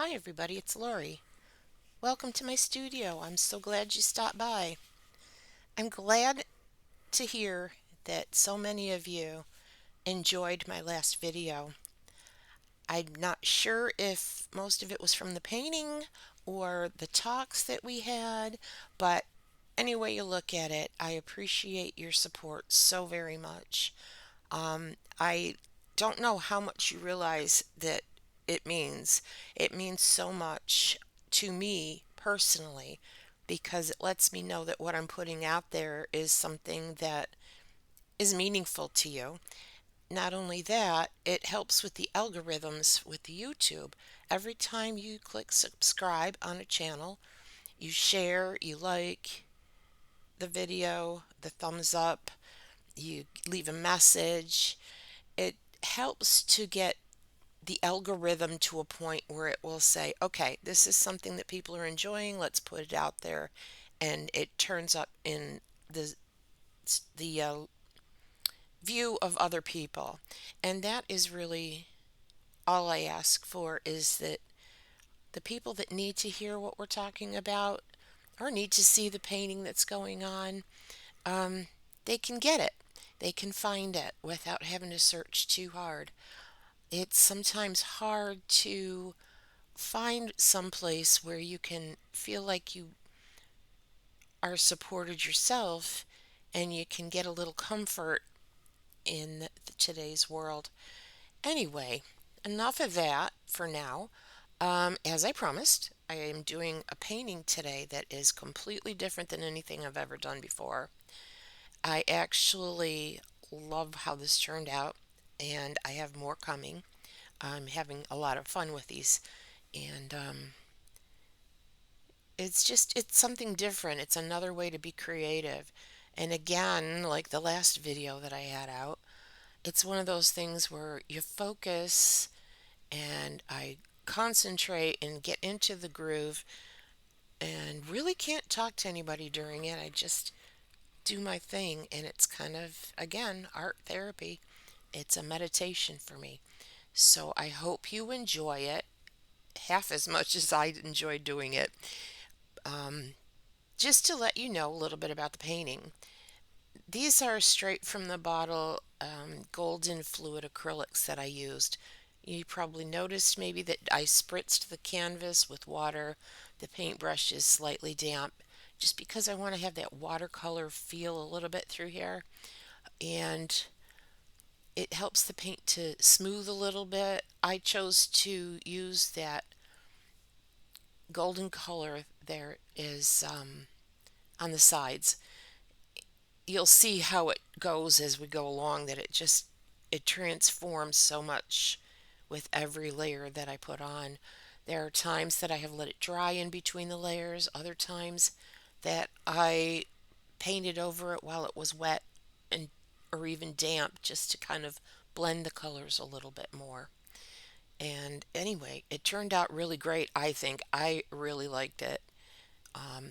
Hi everybody, it's Lori. Welcome to my studio. I'm so glad you stopped by. I'm glad to hear that so many of you enjoyed my last video. I'm not sure if most of it was from the painting or the talks that we had, but any way you look at it, I appreciate your support so very much. I don't know how much you realize that it means. It means so much to me personally because it lets me know that what I'm putting out there is something that is meaningful to you. Not only that, it helps with the algorithms with the YouTube. Every time you click subscribe on a channel, you share, you like the video, the thumbs up, you leave a message. It helps to get the algorithm to a point where it will say, okay, this is something that people are enjoying, let's put it out there, and it turns up in the view of other people. And that is really all I ask for, is that the people that need to hear what we're talking about or need to see the painting that's going on, um, they can get it. They can find it without having to search too hard. It's sometimes hard to find some place where you can feel like you are supported yourself and you can get a little comfort in today's world. Anyway, enough of that for now. As I promised, I am doing a painting today that is completely different than anything I've ever done before. I actually love how this turned out, and I have more coming. I'm having a lot of fun with these, and it's something different. It's another way to be creative. And again, like the last video that I had out, it's one of those things where you focus and I concentrate and get into the groove and really can't talk to anybody during it. I just do my thing, and it's kind of, again, art therapy. It's a meditation for me. So I hope you enjoy it half as much as I enjoy doing it. Um, just to let you know a little bit about the painting. These are straight from the bottle, golden fluid acrylics that I used. You probably noticed maybe that I spritzed the canvas with water. The paintbrush is slightly damp just because I want to have that watercolor feel a little bit through here. And it helps the paint to smooth a little bit. I chose to use that golden color there is on the sides. You'll see how it goes as we go along, that it transforms so much with every layer that I put on. There are times that I have let it dry in between the layers, other times that I painted over it while it was wet and or even damp, just to kind of blend the colors a little bit more. And anyway, it turned out really great. I think I really liked it. um,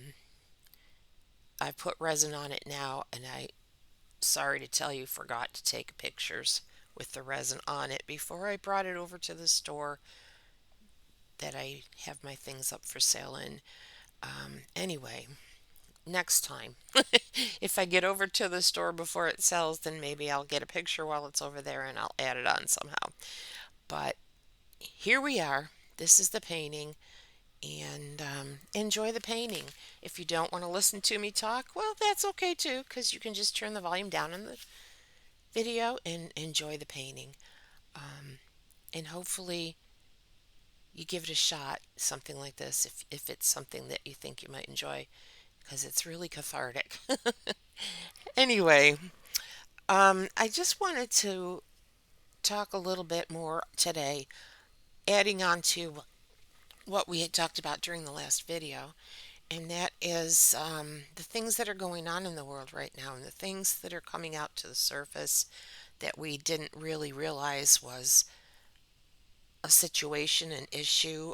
I put resin on it now, and I, sorry to tell you, forgot to take pictures with the resin on it before I brought it over to the store that I have my things up for sale in. Anyway, next time, if I get over to the store before it sells, then maybe I'll get a picture while it's over there and I'll add it on somehow. But here we are. This is the painting, and enjoy the painting. If you don't want to listen to me talk, well, that's okay too, because you can just turn the volume down in the video and enjoy the painting. Um, and hopefully you give it a shot, something like this, if it's something that you think you might enjoy, because it's really cathartic. Anyway, I just wanted to talk a little bit more today, adding on to what we had talked about during the last video, and that is the things that are going on in the world right now and the things that are coming out to the surface that we didn't really realize was a situation, an issue,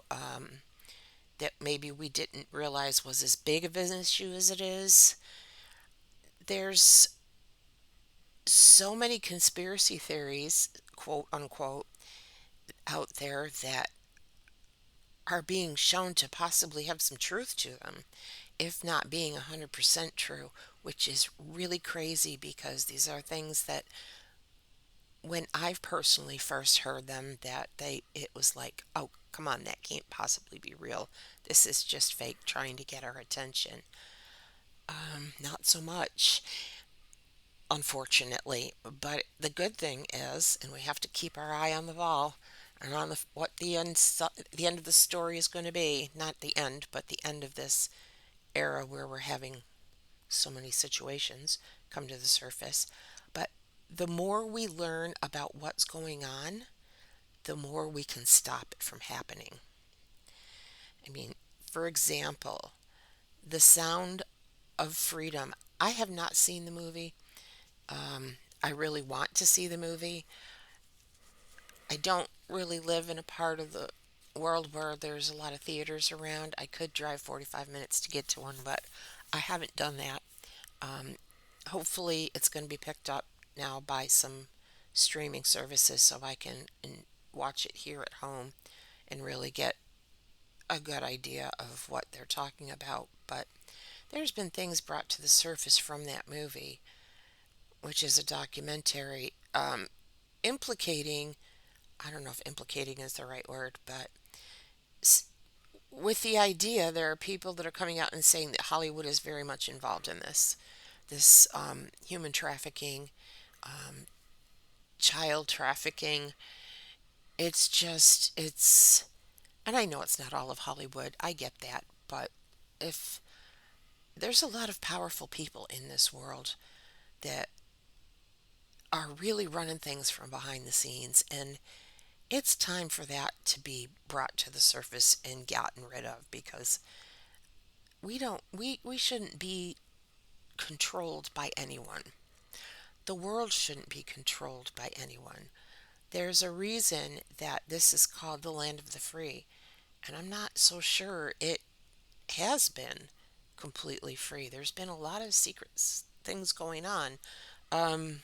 that maybe we didn't realize was as big of an issue as it is. There's so many conspiracy theories, quote unquote, out there that are being shown to possibly have some truth to them, if not being 100% true, which is really crazy because these are things that when I've personally first heard them that it was like, oh, come on, that can't possibly be real. This is just fake trying to get our attention. Not so much, unfortunately. But the good thing is, and we have to keep our eye on the ball and on what the end of the story is going to be. Not the end, but the end of this era where we're having so many situations come to the surface. But the more we learn about what's going on, the more we can stop it from happening. I mean, for example, The Sound of Freedom. I have not seen the movie. I really want to see the movie. I don't really live in a part of the world where there's a lot of theaters around. I could drive 45 minutes to get to one, but I haven't done that. Um, Hopefully, it's going to be picked up now by some streaming services so I can watch it here at home and really get a good idea of what they're talking about. But there's been things brought to the surface from that movie, which is a documentary implicating, I don't know if implicating is the right word, but with the idea, there are people that are coming out and saying that Hollywood is very much involved in this human trafficking, um, child trafficking. It's, and I know it's not all of Hollywood. I get that, but if there's a lot of powerful people in this world that are really running things from behind the scenes, and it's time for that to be brought to the surface and gotten rid of because we shouldn't be controlled by anyone. The world shouldn't be controlled by anyone. There's a reason that this is called the land of the free, and I'm not so sure it has been completely free. There's been a lot of secret things going on. Um,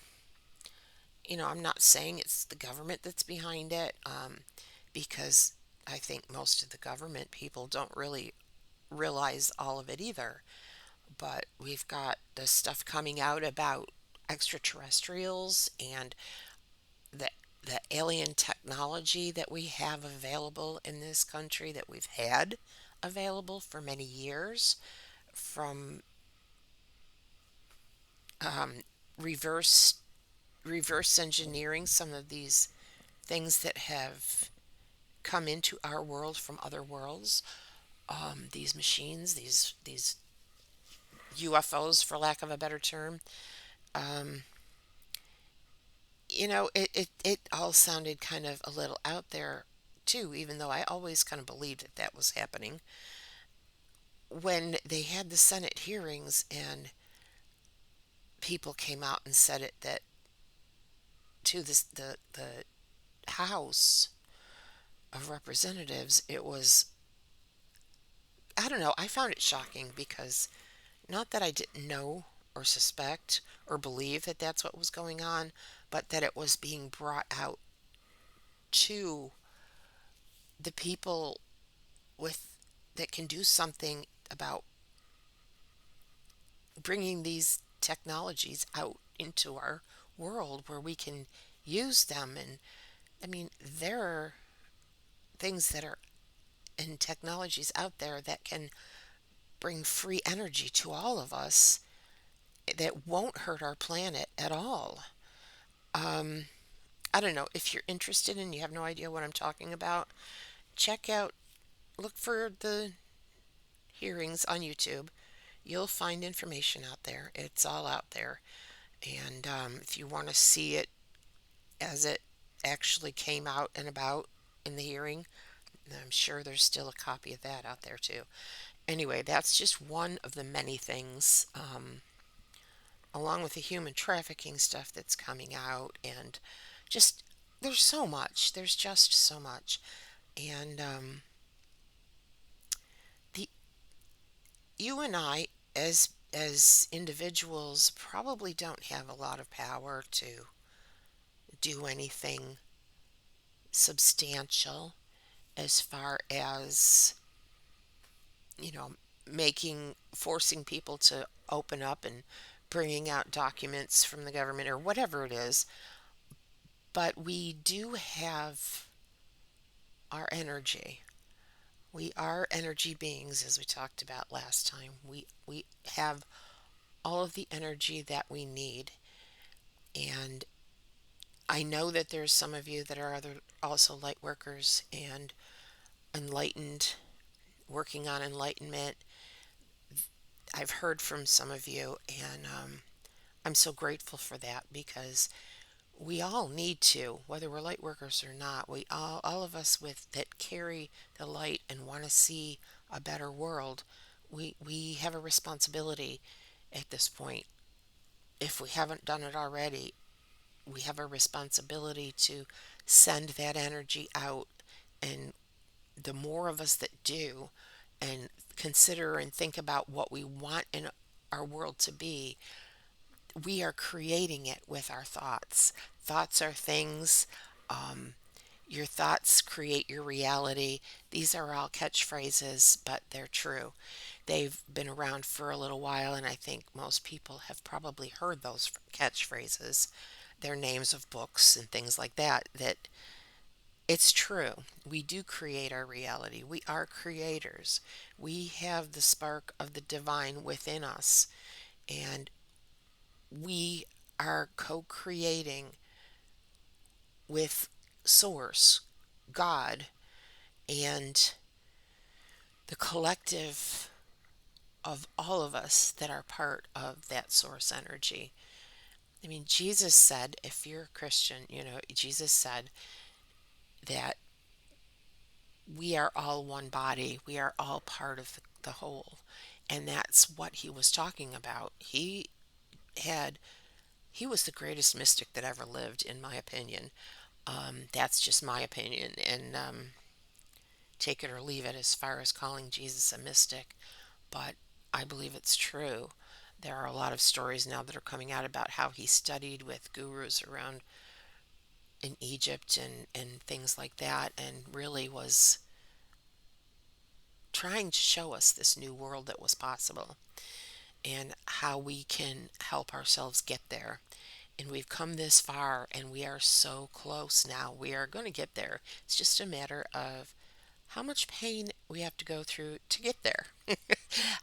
I'm not saying it's the government that's behind it, because I think most of the government people don't really realize all of it either. But we've got the stuff coming out about extraterrestrials and the the alien technology that we have available in this country that we've had available for many years from um, reverse reverse engineering some of these things that have come into our world from other worlds. These machines, these UFOs, for lack of a better term. Um, it all sounded kind of a little out there too, even though I always kind of believed that that was happening. When they had the Senate hearings and people came out and said it that to the House of Representatives, it was, I don't know, I found it shocking because not that I didn't know or suspect or believe that that's what was going on, but that it was being brought out to the people with that can do something about bringing these technologies out into our world where we can use them. And I mean, there are things that are and technologies out there that can bring free energy to all of us that won't hurt our planet at all. Um, I don't know if you're interested and you have no idea what I'm talking about. Check out, look for the hearings on YouTube. You'll find information out there. It's all out there. And if you want to see it as it actually came out and about in the hearing, I'm sure there's still a copy of that out there too. Anyway, that's just one of the many things, along with the human trafficking stuff that's coming out, and just there's so much. There's just so much, and the you and I, as individuals, probably don't have a lot of power to do anything substantial. as far as, you know, forcing people to open up and bringing out documents from the government or whatever it is. But we do have our energy. We are energy beings, as we talked about last time. We have all of the energy that we need. And I know that there's some of you that are also light workers and enlightened, working on enlightenment. I've heard from some of you, and I'm so grateful for that because we all need to, whether we're light workers or not. We all of us with that carry the light and want to see a better world. We have a responsibility at this point. If we haven't done it already, we have a responsibility to send that energy out. And the more of us that do and consider and think about what we want in our world to be, we are creating it with our thoughts. Thoughts are things. Um, your thoughts create your reality. These are all catchphrases, but they're true. They've been around for a little while, and I think most people have probably heard those catchphrases. They're names of books and things like that. That it's true. We do create our reality. We are creators. We have the spark of the divine within us, and we are co creating with Source, God, and the collective of all of us that are part of that source energy. I mean, Jesus said, if you're a Christian, Jesus said that we are all one body, we are all part of the whole. And that's what he was talking about. Had he was the greatest mystic that ever lived, in my opinion. That's just my opinion, and take it or leave it as far as calling Jesus a mystic. But I believe it's true. There are a lot of stories now that are coming out about how he studied with gurus around in Egypt and things like that, and really was trying to show us this new world that was possible and how we can help ourselves get there. And we've come this far and we are so close now. We are going to get there. It's just a matter of how much pain we have to go through to get there.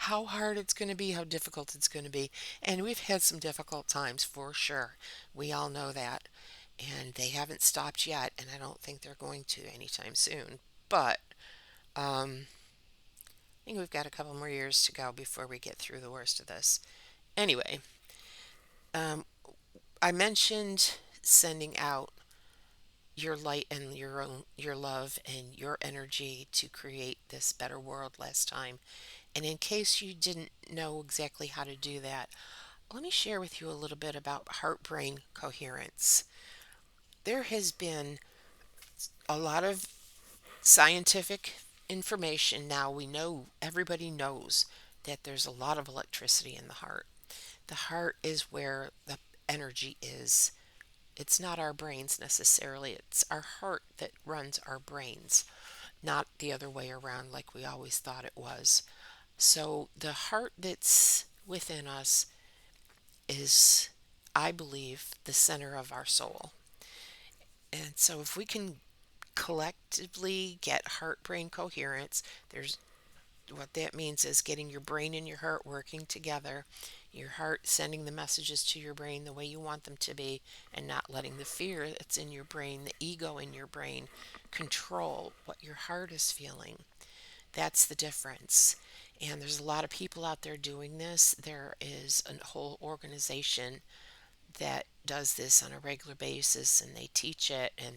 How hard it's going to be, how difficult it's going to be. And we've had some difficult times for sure. We all know that. And they haven't stopped yet, and I don't think they're going to anytime soon. But I think we've got a couple more years to go before we get through the worst of this. Anyway, um, I mentioned sending out your light and your love and your energy to create this better world last time. And in case you didn't know exactly how to do that, let me share with you a little bit about heart brain coherence. There has been a lot of scientific information now. We know, everybody knows that there's a lot of electricity in the heart. The heart is where the energy is. It's not our brains necessarily, it's our heart that runs our brains, not the other way around like we always thought it was. So the heart that's within us is, I believe, the center of our soul. And so if we can collectively get heart brain coherence, there's what that means is getting your brain and your heart working together, your heart sending the messages to your brain the way you want them to be, and not letting the fear that's in your brain, the ego in your brain, control what your heart is feeling. That's the difference. And there's a lot of people out there doing this. There is a whole organization that does this on a regular basis, and they teach it, and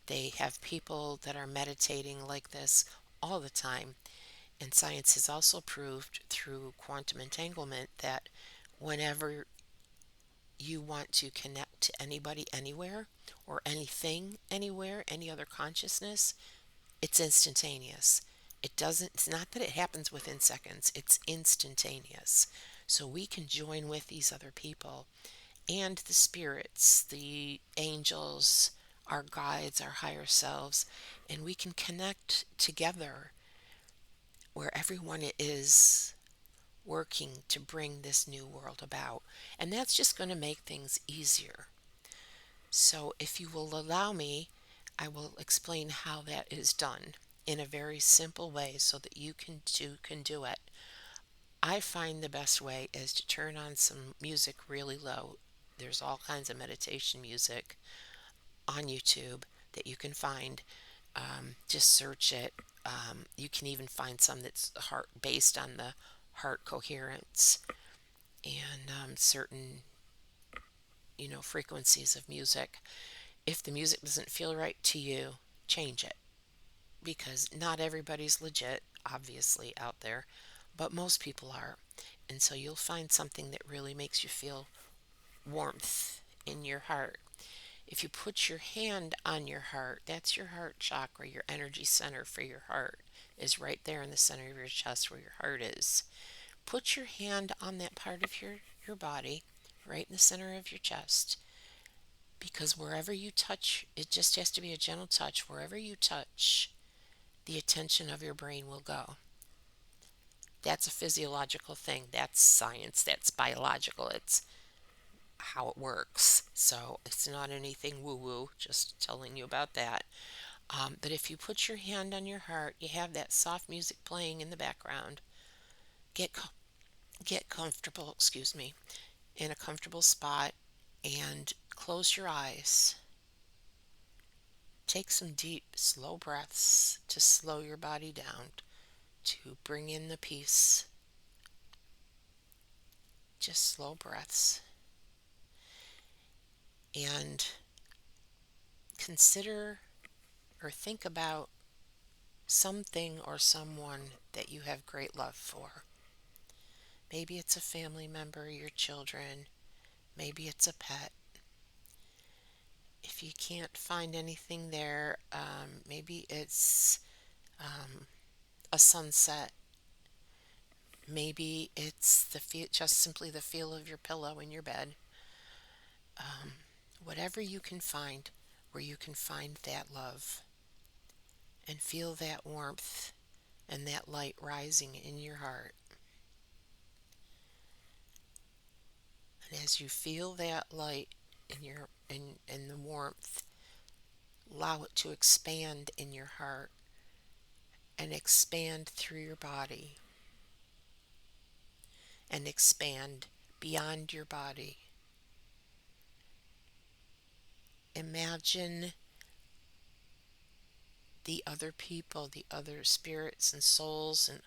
they have people that are meditating like this all the time. And science has also proved through quantum entanglement that whenever you want to connect to anybody anywhere or anything anywhere, any other consciousness, it's instantaneous. It's not that it happens within seconds, it's instantaneous. So we can join with these other people and the spirits, the angels, our guides, our higher selves, and we can connect together where everyone is working to bring this new world about. And that's just going to make things easier. So, if you will allow me, I will explain how that is done in a very simple way so that you can do it. I find the best way is to turn on some music really low. There's all kinds of meditation music on YouTube that you can find. Just search it. You can even find some that's heart based on the heart coherence and certain frequencies of music. If the music doesn't feel right to you, change it because not everybody's legit, obviously, out there, but most people are. And so you'll find something that really makes you feel warmth in your heart. If you put your hand on your heart, that's your heart chakra, your energy center for your heart is right there in the center of your chest where your heart is. Put your hand on that part of your body, right in the center of your chest, because wherever you touch, it just has to be a gentle touch. Wherever you touch, the attention of your brain will go. That's a physiological thing. That's science. That's biological. It's how it works. So it's not anything woo woo, just telling you about that. But if you put your hand on your heart, you have that soft music playing in the background. Get get comfortable, excuse me, in a comfortable spot and close your eyes. Take some deep, slow breaths to slow your body down, to bring in the peace. Just slow breaths. And consider or think about something or someone that you have great love for. Maybe it's a family member, your children, maybe it's a pet. If you can't find anything there, maybe it's a sunset. Maybe it's just simply the feel of your pillow in your bed. Um, Whatever you can find where you can find that love and feel that warmth and that light rising in your heart. And as you feel that light in the warmth, allow it to expand in your heart and expand through your body and expand beyond your body. Imagine the other people, the other spirits and souls and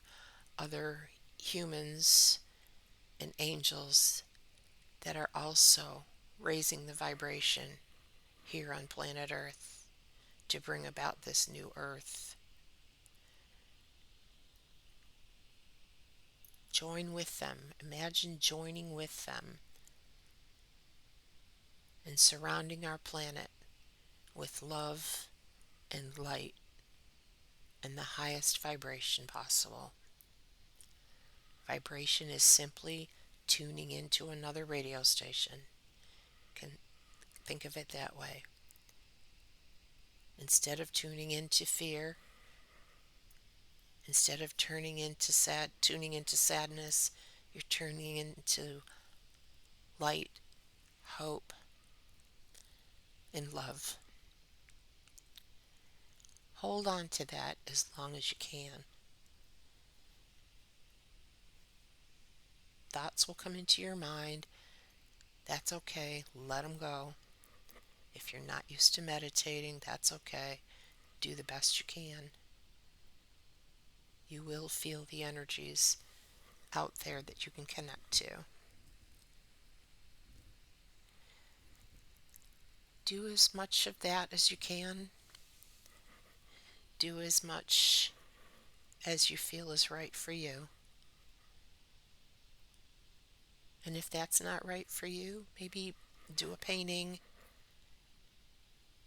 other humans and angels that are also raising the vibration here on planet Earth to bring about this new Earth. Join with them. Imagine joining with them and surrounding our planet with love and light and the highest vibration possible. Vibration is simply tuning into another radio station. Can think of it that way. Instead of tuning into fear, instead of tuning into sadness, you're tuning into light, hope, and love. Hold on to that as long as you can. Thoughts will come into your mind. That's okay. Let them go. If you're not used to meditating, that's okay. Do the best you can. You will feel the energies out there that you can connect to. Do as much of that as you can. Do as much as you feel is right for you. And if that's not right for you, maybe do a painting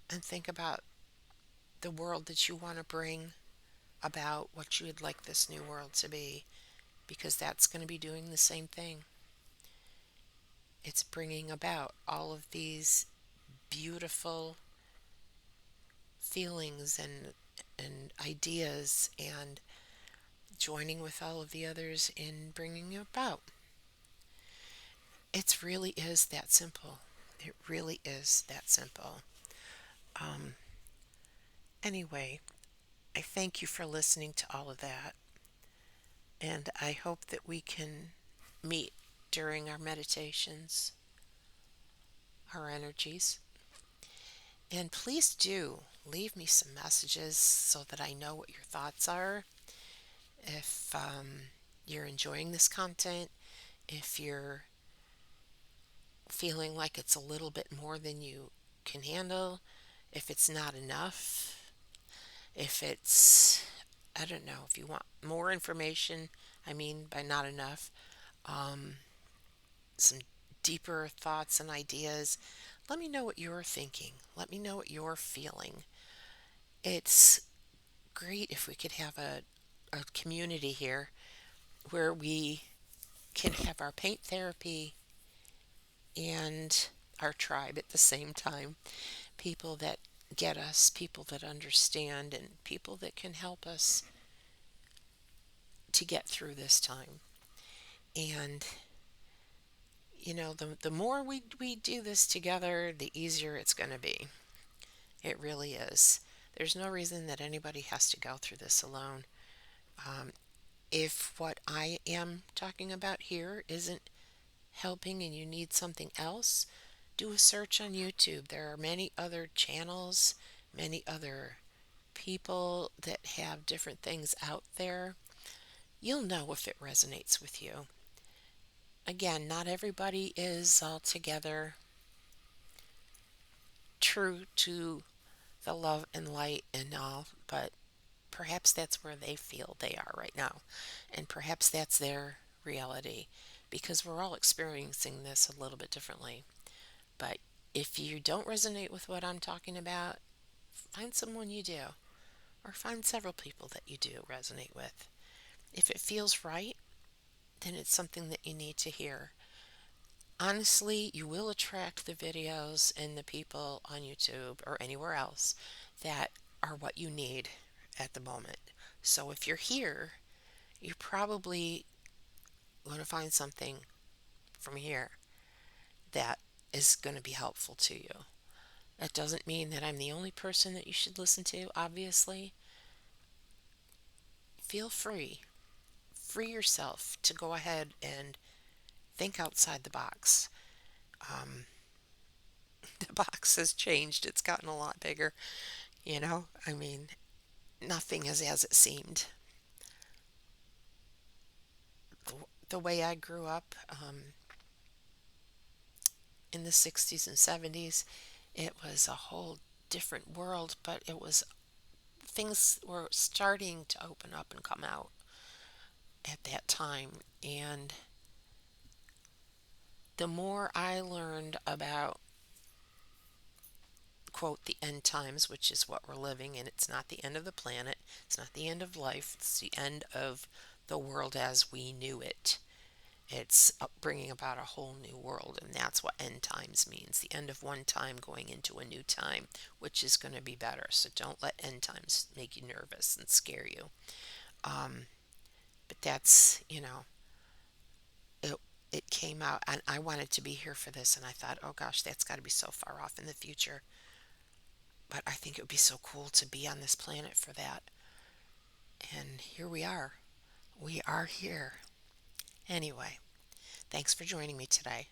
and think about the world that you want to bring about, what you would like this new world to be, because that's going to be doing the same thing. It's bringing about all of these beautiful feelings and ideas and joining with all of the others in bringing it about. It really is that simple. It really is that simple. Um, anyway, I thank you for listening to all of that, and I hope that we can meet during our meditations, our energies. And please do leave me some messages so that I know what your thoughts are. If you're enjoying this content, if you're feeling like it's a little bit more than you can handle, if it's not enough, if it's, I don't know, if you want more information, I mean, by not enough, um, some deeper thoughts and ideas, let me know what you're thinking. Let me know what you're feeling. It's great if we could have a community here where we can have our paint therapy and our tribe at the same time. People that get us, people that understand, and people that can help us to get through this time. And, the more we do this together, the easier it's going to be. It really is. There's no reason that anybody has to go through this alone. Um, if what I am talking about here isn't helping and you need something else, do a search on YouTube. There are many other channels, many other people that have different things out there. You'll know if it resonates with you. Again, not everybody is altogether true to the love and light and all, but perhaps that's where they feel they are right now. And perhaps that's their reality because we're all experiencing this a little bit differently. But if you don't resonate with what I'm talking about, find someone you do, or find several people that you do resonate with. If it feels right, then it's something that you need to hear. Honestly, you will attract the videos and the people on YouTube or anywhere else that are what you need at the moment. So if you're here, you're probably going to find something from here that is going to be helpful to you. That doesn't mean that I'm the only person that you should listen to, obviously. Feel free. Free yourself to go ahead and think outside the box. Um, the box has changed. It's gotten a lot bigger, I mean, nothing is as it seemed. The way I grew up in the 60s and 70s, it was a whole different world, but things were starting to open up and come out at that time. And the more I learned about, quote, the end times, which is what we're living in, it's not the end of the planet, it's not the end of life, it's the end of the world as we knew it. It's bringing about a whole new world, and that's what end times means, the end of one time going into a new time, which is going to be better. So don't let end times make you nervous and scare you. Um, but that's, it, it came out, and I wanted to be here for this, and I thought, oh gosh, that's got to be so far off in the future. But I think it would be so cool to be on this planet for that. And here we are. We are here. Anyway, thanks for joining me today.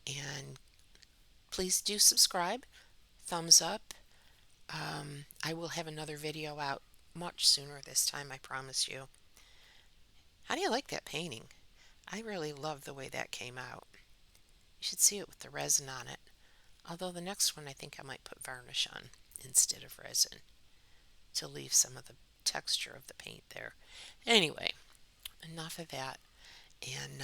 And please do subscribe, thumbs up. I will have another video out much sooner this time, I promise you. How do you like that painting? I really love the way that came out. You should see it with the resin on it. Although the next one I think I might put varnish on instead of resin to leave some of the texture of the paint there. Anyway, enough of that. And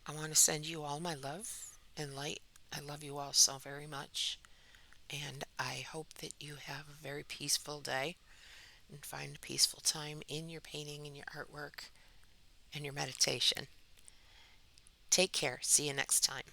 I want to send you all my love and light. I love you all so very much. And I hope that you have a very peaceful day and find a peaceful time in your painting and your artwork and your meditation. Take care. See you next time.